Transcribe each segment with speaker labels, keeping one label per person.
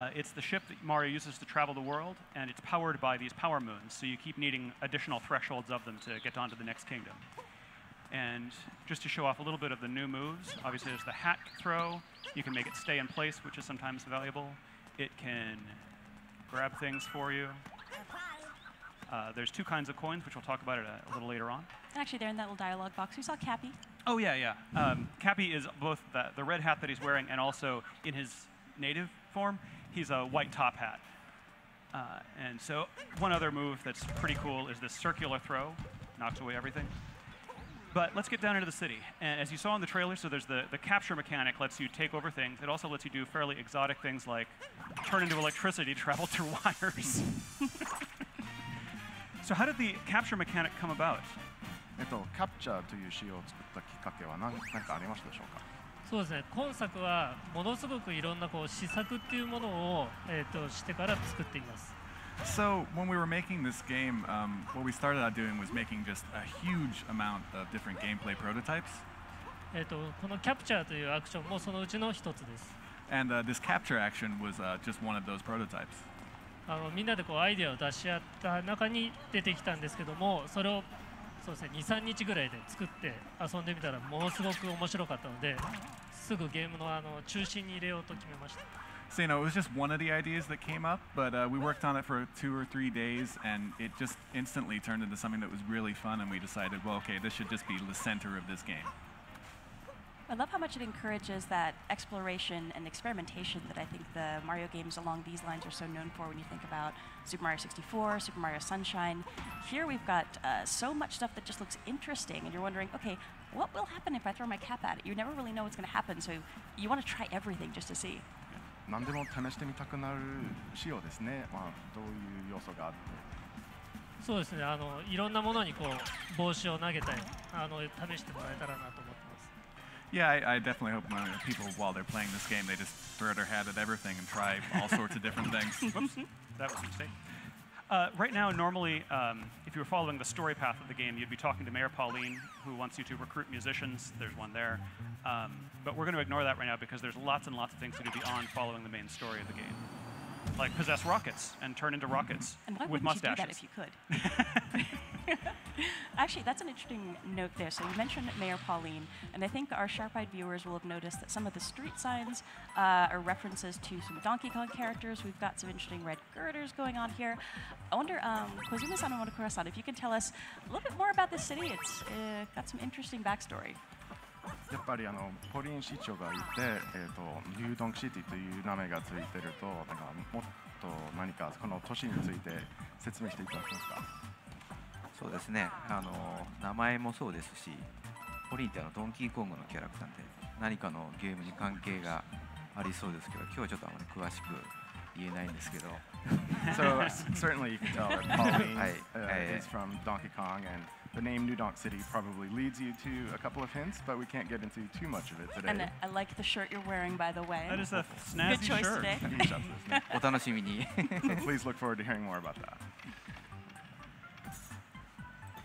Speaker 1: It's the ship that Mario uses to travel the world, and it's powered by these power moons, so you keep needing additional thresholds of them to get onto the next kingdom. And just to show off a little bit of the new moves, obviously there's the hat throw. You can make it stay in place, which is sometimes valuable. It can grab things for you. There's two kinds of coins, which we'll talk about a little later on.
Speaker 2: And actually, there in that little dialogue box, we saw Cappy.
Speaker 1: Oh, yeah. Cappy is both the red hat that he's wearing and also in his native form, he's a white top hat. And so one other move that's pretty cool is this circular throw. Knocks away everything. But let's get down into the city. And as you saw in the trailer, so there's the capture mechanic lets you take over things. It also lets you do fairly exotic things like turn into electricity, travel through wires. So how did the capture mechanic come about?
Speaker 3: キャプチャーという仕様を作ったきっかけは何かありましたでしょうか。
Speaker 4: そうですね。今作はものすごくいろんな試作っていうものをしてから作っています。
Speaker 5: So when we were making this game, what we started out doing was making just a huge amount of different gameplay prototypes.
Speaker 4: このキャプチャーというアクションもそのうちの一つです。
Speaker 5: And this capture action was just one of those prototypes.
Speaker 4: みんなでアイデアを出し合った中に出てきたんですけども、それをそうですね、2、3日ぐらいで作って遊んでみたらものすごく面白かったので、すぐゲームの中心に入れようと決めました。
Speaker 5: So, it was just one of the ideas that came up, but we worked on it for 2 or 3 days, and it just instantly turned into something that was really fun, and we decided, well, okay, this should just be the center of this game.
Speaker 2: I love how much it encourages that exploration and experimentation that I think the Mario games along these lines are so known for when you think about Super Mario 64, Super Mario Sunshine. Here we've got so much stuff that just looks interesting, and you're wondering, okay, what will happen if I throw my cap at it? You never really know what's going to happen, so you want to try everything just to see.
Speaker 3: 何でも試してみたくなる仕様ですね。どういう要素があって。
Speaker 4: そうですね。いろんなものに帽子を投げて試してもらえたらなと思ってます。
Speaker 5: Yeah, I definitely hope people, while they're playing this game, they just throw their hat at everything and try all sorts of different things.
Speaker 1: Whoops, that was a mistake. Right now, normally, if you were following the story path of the game, you'd be talking to Mayor Pauline, who wants you to recruit musicians. There's one there. But we're going to ignore that right now because there's lots and lots of things to do beyond following the main story of the game. Like possess rockets and turn into rockets with mustaches.
Speaker 2: And why wouldn't you do that if you could? Actually, that's an interesting note there. So you mentioned Mayor Pauline, and I think our sharp-eyed viewers will have noticed that some of the street signs are references to some Donkey Kong characters. We've got some interesting red girders going on here. I wonder, Kozuma-san and Monokura-san, if you can tell us a little bit more about this city. It's got some interesting backstory.
Speaker 3: やっぱりポリン市長がいて、ニュードンクシティという名前がついてると、もっと何かこの都市について説明していただけますか。
Speaker 6: そうですね。名前もそうですし、ポリンってドンキーコングのキャラクターで何かのゲームに関係がありそうですけど、今日はちょっとあまり詳しく言えないんですけど。
Speaker 3: So certainly you can tell that Pauline is from Donkey Kong, and the name New Donk City probably leads you to a couple of hints, but we can't get into too much of it today.
Speaker 2: And I like the shirt you're wearing, by the way.
Speaker 1: That is a snazzy
Speaker 2: Good choice
Speaker 1: shirt.
Speaker 2: Today.
Speaker 6: お楽しみに。
Speaker 3: So please look forward to hearing more about that.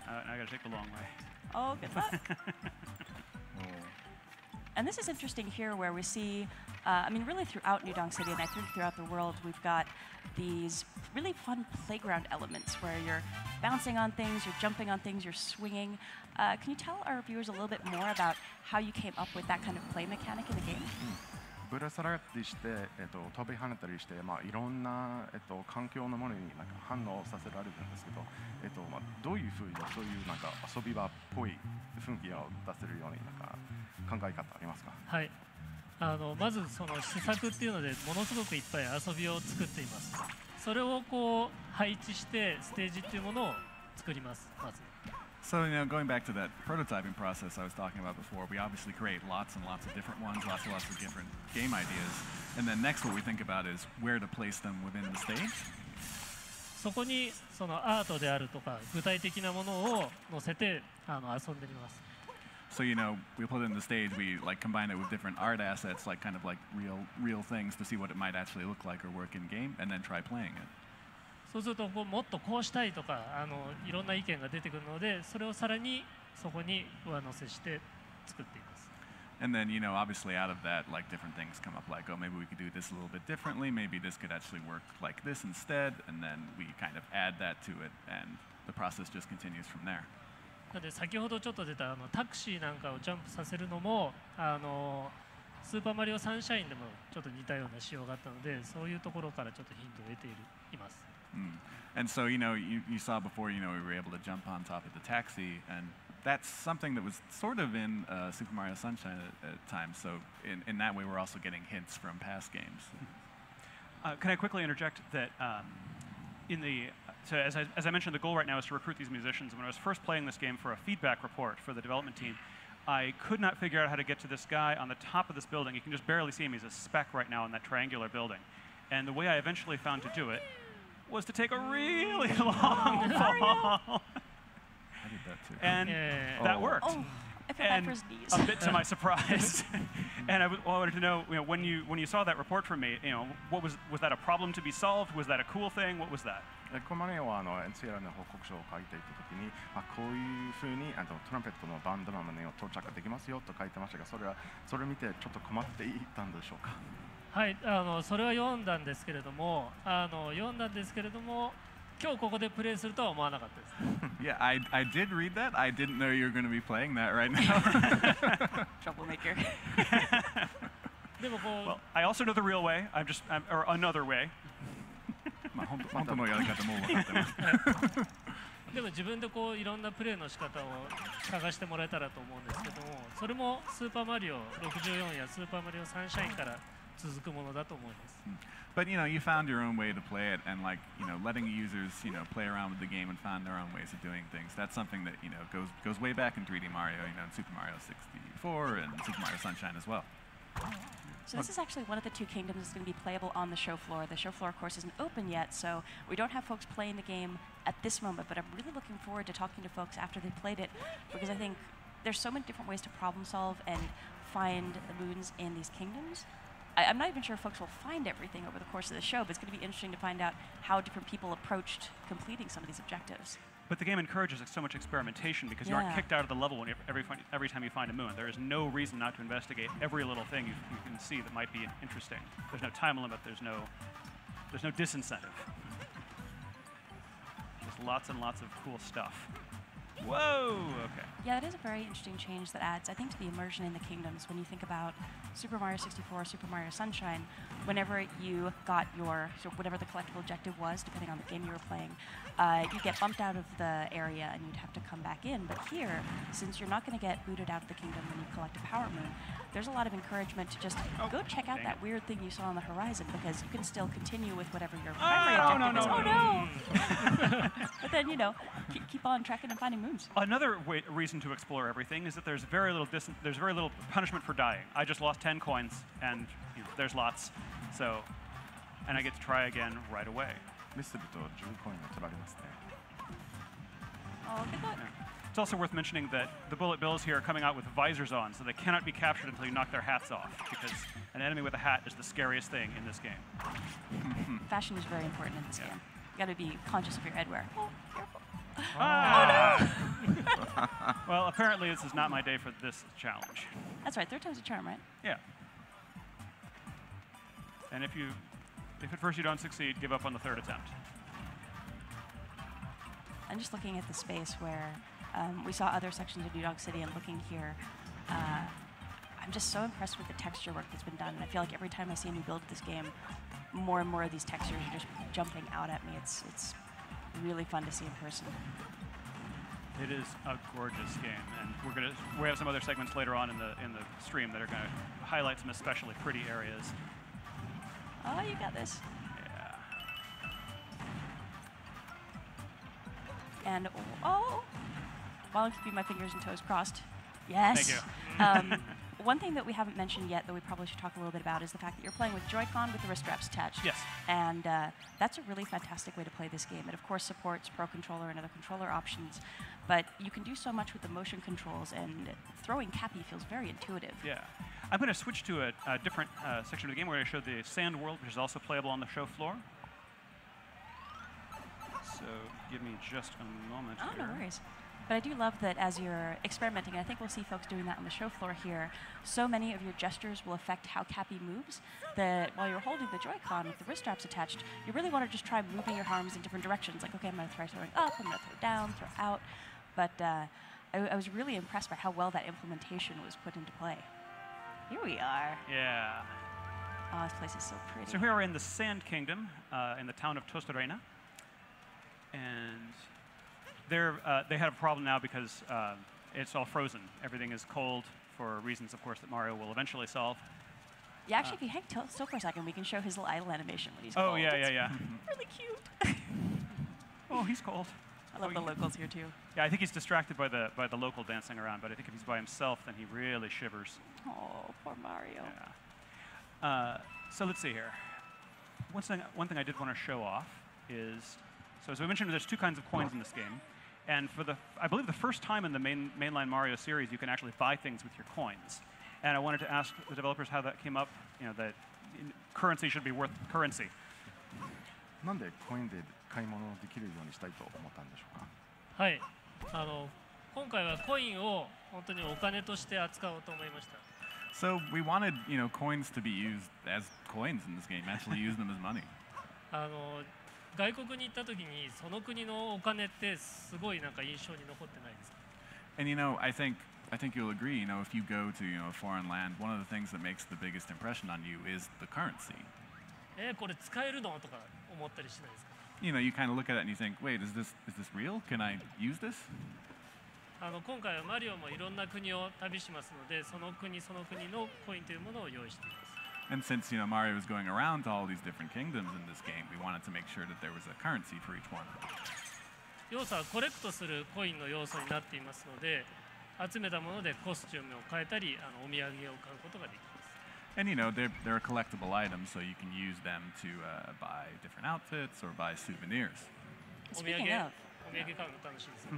Speaker 1: I got to take the long way.
Speaker 2: Oh, good luck. And this is interesting here where we see, I mean, really throughout New Donk City, and I think throughout the world, we've got these really fun playground elements where you're bouncing on things, you're jumping on things, you're swinging. Can you tell our viewers a little bit more about how you came up with that kind of play mechanic in the game?
Speaker 3: ぶら下がったりして、飛び跳ねたりして、いろんな、環境のものに反応させられるんですけど、どういうふうにそういう遊び場っぽい雰囲気を出せるように考え方ありますか。
Speaker 4: はい。まずその施策っていうのでものすごくいっぱい遊びを作っています。それを配置してステージっていうものを作ります。まず。
Speaker 5: So, going back to that prototyping process I was talking about before, we obviously create lots and lots of different ones, lots and lots of different game ideas. And then next what we think about is where to place them within the stage.
Speaker 4: そこにそのアートであるとか具体的なものを載せて遊んでみます。
Speaker 5: So, we put it in the stage, we combine it with different art assets, kind of real things to see what it might actually look like or work in game, and then try playing it.
Speaker 4: そうするともっとこうしたいとかいろんな意見が出てくるので、それをさらにそこに上乗せして作っています。
Speaker 5: And then, you know, obviously out of that, like different things come up like, oh, maybe we could do this a little bit differently. Maybe this could actually work like this instead. And then we kind of add that to it, and the process just continues from there.
Speaker 4: なので先ほどちょっと出たタクシーなんかをジャンプさせるのもスーパーマリオサンシャインでもちょっと似たような仕様があったので、そういうところからちょっとヒントを得ています。
Speaker 5: And so, you know, you saw before, you know, we were able to jump on top of the taxi, and that's something that was sort of in Super Mario Sunshine at times. So in that way, we're also getting hints from past games.
Speaker 1: Can I quickly interject that so as I mentioned, the goal right now is to recruit these musicians. When I was first playing this game for a feedback report for the development team, I could not figure out how to get to this guy on the top of this building. You can just barely see him. He's a speck right now in that triangular building. And the way I eventually found to do it was to take a really long fall.
Speaker 3: I did that too.
Speaker 1: And that worked.
Speaker 2: Oh, I feel bad for his knees.
Speaker 1: A bit to my surprise. And I wanted to know, you know, when you saw that report from me, you know, was that a problem to be solved? Was that a cool thing? What was that?
Speaker 3: このマリオはNCR の報告書を書いていたときに、こういうふうにトランペットのバンドマンを到着できますよと書いてましたが、それを見てちょっと困っていたんでしょうか。
Speaker 4: はい、それは読んだんですけれども、今日ここでプレイするとは思わなかったです。
Speaker 5: Yeah, I did read that. I didn't know you were going to be playing that right now.
Speaker 2: Troublemaker.
Speaker 4: でもこう、
Speaker 1: Well, I also know the real way. Or another way.
Speaker 5: まあ本当のやり方も分かってます。
Speaker 4: でも自分でこういろんなプレイの仕方を探してもらえたらと思うんですけども、それもスーパーマリオ64やスーパーマリオサンシャインから続くものだと思います。
Speaker 5: But you know, you found your own way to play it, and like, you know, letting users, you know, play around with the game and find their own ways of doing things. That's something that, you know, goes way back in 3D Mario, you know, in Super Mario 64 and Super Mario Sunshine as well.
Speaker 2: So this is actually one of the two kingdoms that's going to be playable on the show floor. The show floor, of course, isn't open yet, so we don't have folks playing the game at this moment, but I'm really looking forward to talking to folks after they've played it, because I think there's so many different ways to problem solve and find the moons in these kingdoms. I'm not even sure if folks will find everything over the course of the show, but it's going to be interesting to find out how different people approached completing some of these objectives.
Speaker 1: But the game encourages so much experimentation because you aren't kicked out of the level every time you find a moon. There is no reason not to investigate every little thing you can see that might be interesting. There's no time limit. There's no disincentive. Just lots and lots of cool stuff. Whoa! Okay.
Speaker 2: Yeah, that is a very interesting change that adds, I think, to the immersion in the kingdoms. When you think about Super Mario 64, Super Mario Sunshine, whenever you got your, whatever the collectible objective was, depending on the game you were playing, you'd get bumped out of the area and you'd have to come back in. But here, since you're not going to get booted out of the kingdom when you collect a Power Moon, there's a lot of encouragement to just go check out that weird thing you saw on the horizon, because you can still continue with whatever your primary objective is. Oh no! But then, you know, keep on tracking and finding moons.
Speaker 1: Another reason to explore everything is that there's very little punishment for dying. I just lost 10 coins, and you know, there's lots. So, and I get to try again right away.
Speaker 3: ミスると10コインが取られますね。
Speaker 2: Oh, good luck.
Speaker 1: It's also worth mentioning that the bullet bills here are coming out with visors on, so they cannot be captured until you knock their hats off, because an enemy with a hat is the scariest thing in this game.
Speaker 2: Fashion is very important in this game. You got to be conscious of your headwear. Oh, careful.
Speaker 1: Ah. Oh no! Well, apparently this is not my day for this challenge.
Speaker 2: That's right. 3rd time's a charm, right?
Speaker 1: Yeah. And if at first you don't succeed, give up on the 3rd attempt.
Speaker 2: I'm just looking at the space where we saw other sections of New Dog City, and looking here, I'm just so impressed with the texture work that's been done. And I feel like every time I see a new build of this game, more and more of these textures are just jumping out at me. It's really fun to see in person.
Speaker 1: It is a gorgeous game, and we have some other segments later on in the stream that are going to highlight some especially pretty areas.
Speaker 2: Oh, you got this.
Speaker 1: Yeah.
Speaker 2: And oh, while I'm keeping my fingers and toes crossed, yes.
Speaker 1: Thank you.
Speaker 2: One thing that we haven't mentioned yet that we probably should talk a little bit about is the fact that you're playing with Joy-Con with the wrist straps attached.
Speaker 1: Yes.
Speaker 2: And that's a really fantastic way to play this game. It, of course, supports Pro Controller and other controller options, but you can do so much with the motion controls, and throwing Cappy feels very intuitive.
Speaker 1: Yeah. I'm going to switch to a different section of the game where I show the sand world, which is also playable on the show floor. So give me just a moment
Speaker 2: Oh,
Speaker 1: here.
Speaker 2: no worries. But I do love that as you're experimenting, and I think we'll see folks doing that on the show floor here, so many of your gestures will affect how Cappy moves that while you're holding the Joy-Con with the wrist straps attached, you really want to just try moving your arms in different directions. Like, okay, I'm going to try throwing up, I'm going to throw down, throw out. But I was really impressed by how well that implementation was put into play. Here we are.
Speaker 1: Yeah.
Speaker 2: Oh, this place is so pretty.
Speaker 1: So here we're in the Sand Kingdom, in the town of Tostarena. And they have a problem now because it's all frozen. Everything is cold for reasons, of course, that Mario will eventually solve.
Speaker 2: Yeah, actually, if you hang still for a second, we can show his little idle animation when he's
Speaker 1: Oh,
Speaker 2: cold.
Speaker 1: yeah,
Speaker 2: It's
Speaker 1: yeah.
Speaker 2: really cute.
Speaker 1: Oh, he's cold.
Speaker 2: I love the locals here, too.
Speaker 1: Yeah, I think he's distracted by the local dancing around, but I think if he's by himself, then he really shivers.
Speaker 2: Oh, poor Mario.
Speaker 1: Yeah. So let's see here. One thing I did want to show off is, so as we mentioned, there's two kinds of coins in this game. And for I believe the first time in the mainline Mario series, you can actually buy things with your coins. And I wanted to ask the developers how that came up, that currency should be worth currency.
Speaker 3: なんでコインで買い物できるようにしたいと思ったんでしょうか。
Speaker 4: はい、今回はコインを本当にお金として扱おうと思いました。
Speaker 5: So we wanted, coins to be used as coins in this game. Actually, use them as money.
Speaker 4: 外国に行った時にその国のお金ってすごいなんか印象に残ってないですか。
Speaker 5: And I think you'll agree. If you go to a foreign land, one of the things that makes the biggest impression on you is the currency.
Speaker 4: これ使えるのとか思ったりしないですか。
Speaker 5: You kind of look at it and you think, wait, is this real? Can I use this?
Speaker 4: 今回はマリオもいろんな国を旅しますので、その国のコインというものを用意しています。
Speaker 5: And since Mario is going around to all these different kingdoms in this game, we wanted to make sure that there was a currency for each one.
Speaker 4: 要素はコレクトするコインの要素になっていますので、集めたものでコスチュームを変えたり、お土産を買うことができます。
Speaker 5: And they're collectible items, so you can use them to buy different outfits or buy souvenirs.
Speaker 4: お土産
Speaker 2: Speaking of,
Speaker 4: お土産買うの楽しいですよ。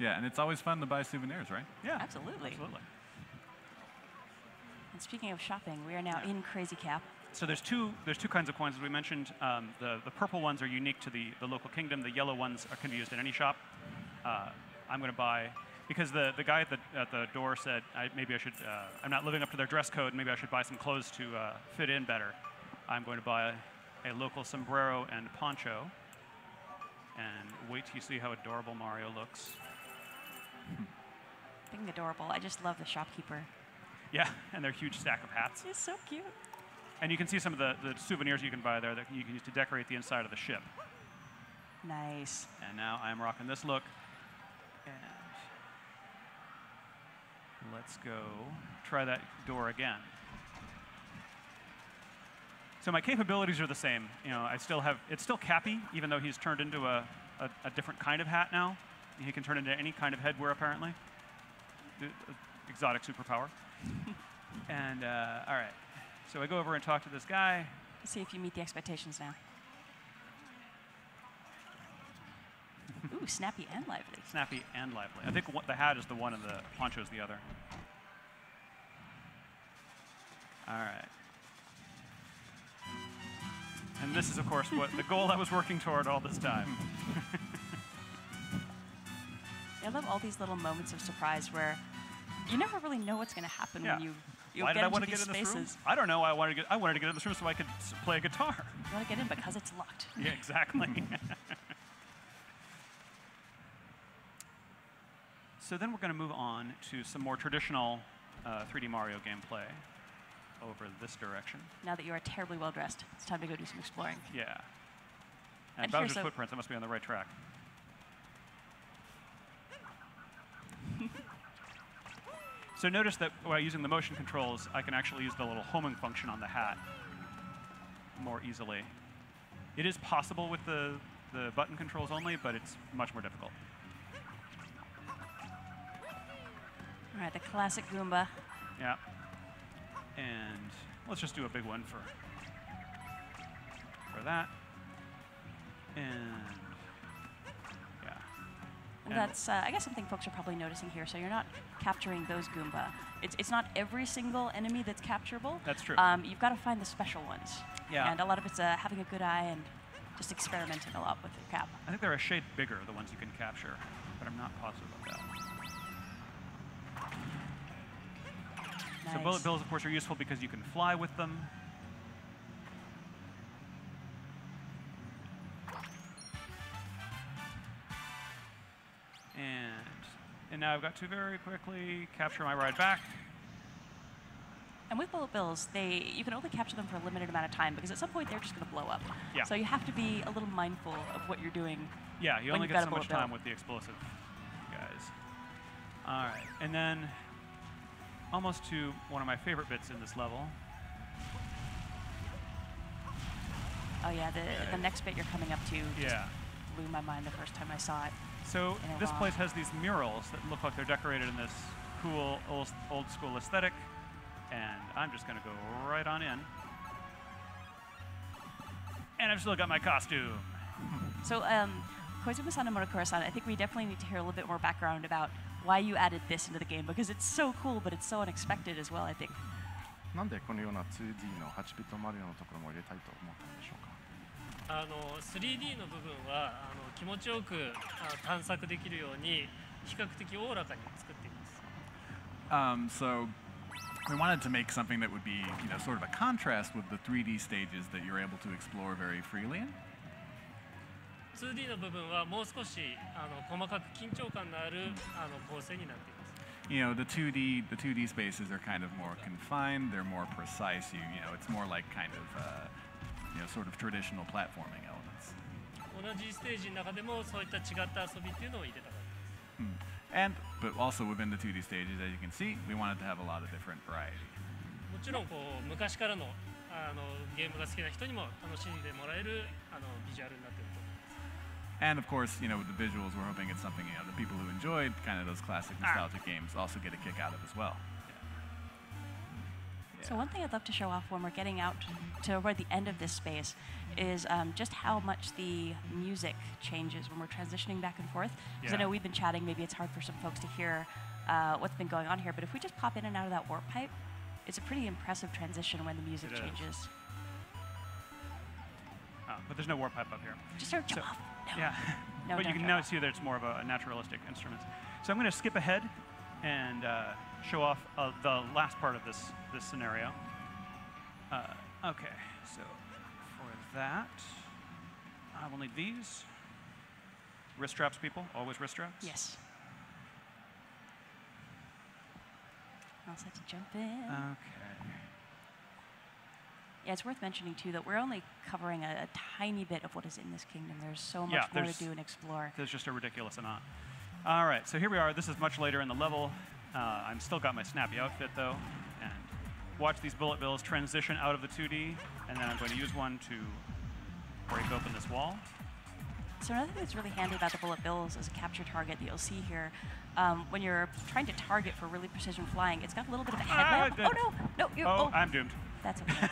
Speaker 5: Yeah, and it's always fun to buy souvenirs, right?
Speaker 1: Yeah,
Speaker 2: absolutely.
Speaker 1: absolutely.
Speaker 2: And speaking of shopping, we are now in Crazy Cap.
Speaker 1: So there's two kinds of coins, as we mentioned. The purple ones are unique to the local kingdom. The yellow ones can be used in any shop. I'm going to buy, because the guy at the door said maybe I should, I'm not living up to their dress code, maybe I should buy some clothes to fit in better. I'm going to buy a local sombrero and poncho. And wait till you see how adorable Mario looks.
Speaker 2: Being adorable, I just love the shopkeeper.
Speaker 1: Yeah, and their huge stack of hats.
Speaker 2: He's so cute.
Speaker 1: And you can see some of the souvenirs you can buy there that you can use to decorate the inside of the ship.
Speaker 2: Nice.
Speaker 1: And now I'm rocking this look. And let's go try that door again. So my capabilities are the same. It's still Cappy, even though he's turned into a different kind of hat now. He can turn into any kind of headwear, apparently. Exotic superpower. And all right, so I go over and talk to this guy.
Speaker 2: Let's see if you meet the expectations now. Ooh, snappy and lively.
Speaker 1: Snappy and lively. I think the hat is the one and the poncho is the other. All right. And this is, of course, the goal I was working toward all this time.
Speaker 2: I love all these little moments of surprise where you never really know what's going to happen when you
Speaker 1: Why
Speaker 2: get
Speaker 1: did I
Speaker 2: into
Speaker 1: want to
Speaker 2: these
Speaker 1: get in this
Speaker 2: spaces.
Speaker 1: room? I don't know. I wanted to get in this room so I could play a guitar.
Speaker 2: You want to get in because it's locked.
Speaker 1: Yeah, exactly. So then we're going to move on to some more traditional 3D Mario gameplay over this direction.
Speaker 2: Now that you are terribly well dressed, it's time to go do some exploring.
Speaker 1: Yeah.
Speaker 2: And
Speaker 1: And Bowser's footprints, I must be on the right track. So notice that while using the motion controls, I can actually use the little homing function on the hat more easily. It is possible with the button controls only, but it's much more difficult.
Speaker 2: All right, the classic Goomba.
Speaker 1: Yeah. And let's just do a big one for that. And yeah.
Speaker 2: And that's, I guess, something folks are probably noticing here. So you're not capturing those Goomba. It's not every single enemy that's capturable.
Speaker 1: That's true.
Speaker 2: You've got to find the special ones.
Speaker 1: Yeah.
Speaker 2: And a lot of it's having a good eye and just experimenting a lot with your cap.
Speaker 1: I think they're a shade bigger, the ones you can capture, but I'm not positive about that.
Speaker 2: Nice.
Speaker 1: So bullet bills, of course, are useful because you can fly with them. And now I've got to very quickly capture my ride back.
Speaker 2: And with bullet bills, you can only capture them for a limited amount of time because at some point they're just going to blow up.
Speaker 1: Yeah.
Speaker 2: So you have to be a little mindful of what you're doing.
Speaker 1: Yeah, you
Speaker 2: when
Speaker 1: only
Speaker 2: you've
Speaker 1: get
Speaker 2: got
Speaker 1: so
Speaker 2: a
Speaker 1: much
Speaker 2: bullet
Speaker 1: time
Speaker 2: bill.
Speaker 1: with the explosive guys. All right, and then almost to one of my favorite bits in this level.
Speaker 2: Oh yeah, the next bit you're coming up to just
Speaker 1: Yeah.
Speaker 2: blew my mind the first time I saw it.
Speaker 1: So
Speaker 2: in a
Speaker 1: this
Speaker 2: while.
Speaker 1: place has these murals that look like they're decorated in this cool old school aesthetic, and I'm just going to go right on in. And I've still got my costume.
Speaker 2: So Koizumi-san and Murakura-san, I think we definitely need to hear a little bit more background about why you added this into the game because it's so cool, but it's so unexpected as well, I think.
Speaker 3: なんでこのような 2D の8ビットマリオのところも入れたいと思ったんでしょうか。
Speaker 4: 3D の部分は気持ちよく探索できるように比較的おおらかに作っています。
Speaker 5: So we wanted to make something that would be, sort of a contrast with the 3D stages that you're able to explore very freely in.
Speaker 4: 2D の部分はもう少し細かく緊張感のある構成になっています。
Speaker 5: The 2D spaces are kind of more confined. They're more precise. It's more like kind of sort of traditional platforming elements.
Speaker 4: 同じステージの中でもそういった違った遊びっていうのを入れたかったです。
Speaker 5: But also within the 2D stages, as you can see, we wanted to have a lot of different variety.
Speaker 4: もちろん昔からのゲームが好きな人にも楽しんでもらえるビジュアルになっていると思います。
Speaker 5: And of course, with the visuals, we're hoping it's something the people who enjoyed kind of those classic nostalgic games also get a kick out of as well.
Speaker 2: So one thing I'd love to show off when we're getting out toward the end of this space is just how much the music changes when we're transitioning back and forth. Because I know we've been chatting, maybe it's hard for some folks to hear what's been going on here, but if we just pop in and out of that warp pipe, it's a pretty impressive transition when the music changes.
Speaker 1: But there's no warp pipe up here.
Speaker 2: Just start jump off. No.
Speaker 1: Yeah,
Speaker 2: No,
Speaker 1: but you
Speaker 2: don't
Speaker 1: can
Speaker 2: jump
Speaker 1: now
Speaker 2: off.
Speaker 1: see that it's more of a naturalistic instrument. So I'm going to skip ahead and show off the last part of this scenario. Okay, so for that, I will need these. Wrist straps, people. Always wrist straps.
Speaker 2: Yes. All set to jump in.
Speaker 1: Okay.
Speaker 2: Yeah, it's worth mentioning too that we're only covering a tiny bit of what is in this kingdom. There's so much more to do and explore.
Speaker 1: There's just a ridiculous amount. All right, so here we are. This is much later in the level. I'm still got my snappy outfit though, and watch these bullet bills transition out of the 2D, and then I'm going to use one to break open this wall.
Speaker 2: So another thing that's really handy about the bullet bills as a capture target that you'll see here, when you're trying to target for really precision flying, it's got a little bit of a headlamp.
Speaker 1: I'm doomed.
Speaker 2: That's okay.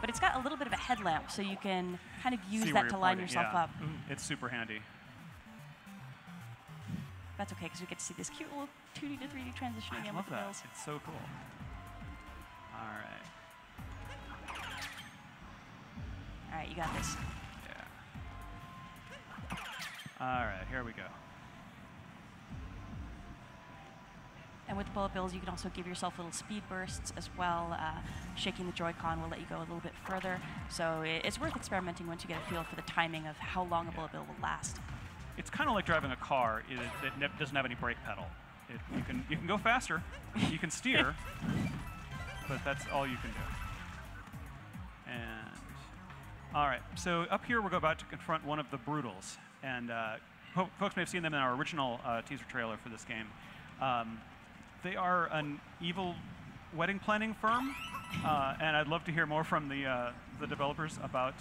Speaker 2: But it's got a little bit of a headlamp, so you can kind of use
Speaker 1: See
Speaker 2: that
Speaker 1: where
Speaker 2: to
Speaker 1: you're
Speaker 2: line
Speaker 1: pointing,
Speaker 2: yourself
Speaker 1: yeah.
Speaker 2: up.
Speaker 1: It's super handy.
Speaker 2: That's okay, because we get to see this cute little 2D to 3D transitioning
Speaker 1: I
Speaker 2: in
Speaker 1: love
Speaker 2: with the
Speaker 1: that.
Speaker 2: bills.
Speaker 1: It's so cool. All right.
Speaker 2: All right, you got this.
Speaker 1: Yeah. All right, here we go.
Speaker 2: And with bullet bills, you can also give yourself little speed bursts as well. Shaking the Joy-Con will let you go a little bit further. So it's worth experimenting once you get a feel for the timing of how long a bullet bill will last.
Speaker 1: It's kind of like driving a car that doesn't have any brake pedal. You can go faster, you can steer, but that's all you can do. And all right, so up here we're about to confront one of the Brutals, and folks may have seen them in our original teaser trailer for this game. They are an evil wedding planning firm, and I'd love to hear more from the developers about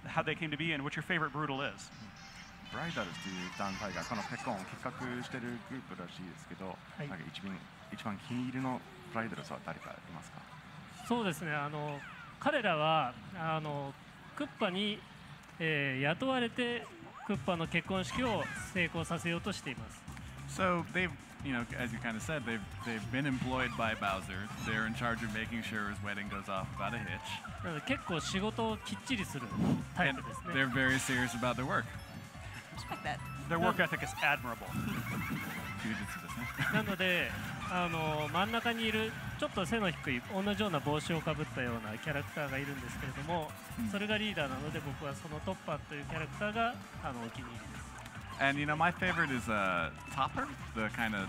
Speaker 1: how they came to be and what your favorite Brutal is.
Speaker 3: ブライダルズという団体がこのペコンを企画しているグループらしいですけど、なんか一番気に入りのブライダルズは誰かいますか？
Speaker 4: そうですね。彼らはクッパに、雇われてクッパの結婚式を成功させようとしています。
Speaker 5: So they've you know, as you kind of said, they've been employed by Bowser. They're in charge of making sure his wedding goes off without a hitch.
Speaker 4: なので結構仕事をきっちりするタイ
Speaker 5: And
Speaker 4: プですね。
Speaker 5: they're very serious about their work.
Speaker 2: Respect that.
Speaker 1: Their work ethic is admirable.
Speaker 5: 充実ですね。
Speaker 4: なので真ん中にいるちょっと背の低い同じような帽子をかぶったようなキャラクターがいるんですけれども、それがリーダーなので僕はそのトッパーというキャラクターがお気に入りです。
Speaker 5: And you know, my favorite is Topper, the kind of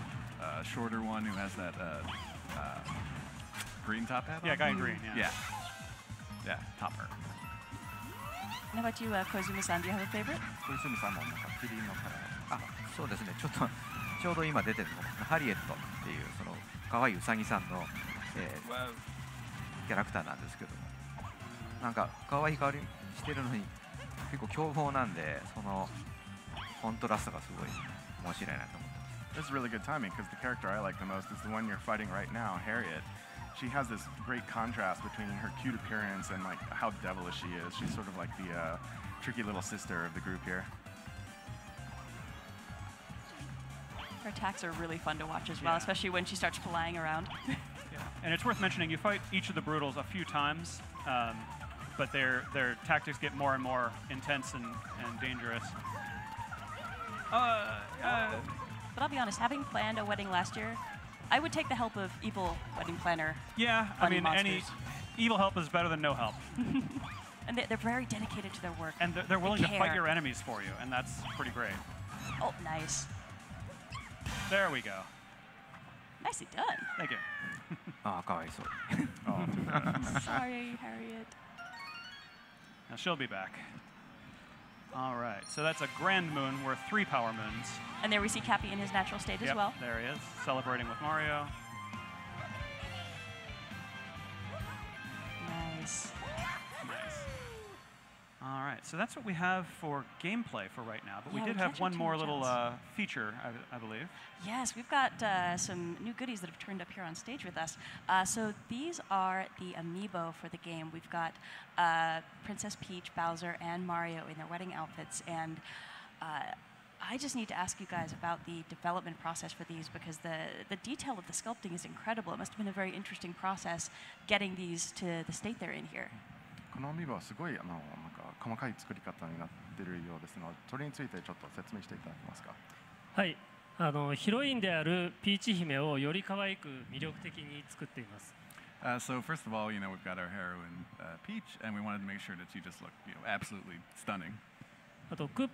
Speaker 5: shorter one who has that green top hat.
Speaker 1: Yeah,
Speaker 5: on.
Speaker 1: guy in green. Yeah.
Speaker 5: Yeah, Topper.
Speaker 2: How about you, Kozumi-san? Do you have a favorite?
Speaker 3: 小泉さんもなんかキリンのカラー。
Speaker 6: あ、そうですね。ちょうど今出てるのがハリエットっていうその可愛いウサギさんの、キャラクターなんですけども、なんか可愛い香りしてるのに結構凶暴なんで、そのコントラストがすごい面白いなと思ってます。
Speaker 3: This is really good timing because the character I like the most is the one you're fighting right now, Harriet. She has this great contrast between her cute appearance and like how devilish she is. She's sort of like the tricky little sister of the group here.
Speaker 2: Her attacks are really fun to watch as well,
Speaker 1: Yeah.
Speaker 2: especially when she starts flying around.
Speaker 1: And it's worth mentioning, you fight each of the Brutals a few times, but their tactics get more and more intense and dangerous.
Speaker 2: But I'll be honest, having planned a wedding last year, I would take the help of evil wedding planner.
Speaker 1: Yeah, I
Speaker 2: Funny
Speaker 1: mean, any
Speaker 2: monsters.
Speaker 1: evil help is better than no help.
Speaker 2: And they're very dedicated to their work.
Speaker 1: And they're willing to fight
Speaker 2: care.
Speaker 1: your enemies for you, and that's pretty great.
Speaker 2: Oh, nice.
Speaker 1: There we go.
Speaker 2: Nicely done.
Speaker 1: Thank you.
Speaker 6: ああ、かわいそう。
Speaker 1: Oh,
Speaker 2: Sorry, Harriet.
Speaker 1: now she'll be back. All right, so that's a grand moon worth 3 power moons.
Speaker 2: And there we see Cappy in his natural state as
Speaker 1: Yep,
Speaker 2: well.
Speaker 1: there he is, celebrating with Mario.
Speaker 2: Nice.
Speaker 1: Nice. All right, so that's what we have for gameplay for right now. But
Speaker 2: Yeah,
Speaker 1: we did
Speaker 2: we
Speaker 1: have
Speaker 2: can't
Speaker 1: one
Speaker 2: do too
Speaker 1: more
Speaker 2: much
Speaker 1: little
Speaker 2: else.
Speaker 1: feature, I believe.
Speaker 2: Yes, we've got some new goodies that have turned up here on stage with us. So these are the amiibo for the game. We've got Princess Peach, Bowser, and Mario in their wedding outfits. And I just need to ask you guys about the development process for these because the detail of the sculpting is incredible. It must have been a very interesting process getting these to the state they're in here.
Speaker 3: このアミーバはすごいなんか細かい作り方になっているようですので、それについてちょっと説明していただけますか。
Speaker 4: はい、ヒロインであるピーチ姫をより可愛く魅力的に作っています。
Speaker 5: So first of all, you know, we've got our heroine Peach, and we wanted to make sure that she just looked, you know, absolutely stunning.
Speaker 4: あとクッ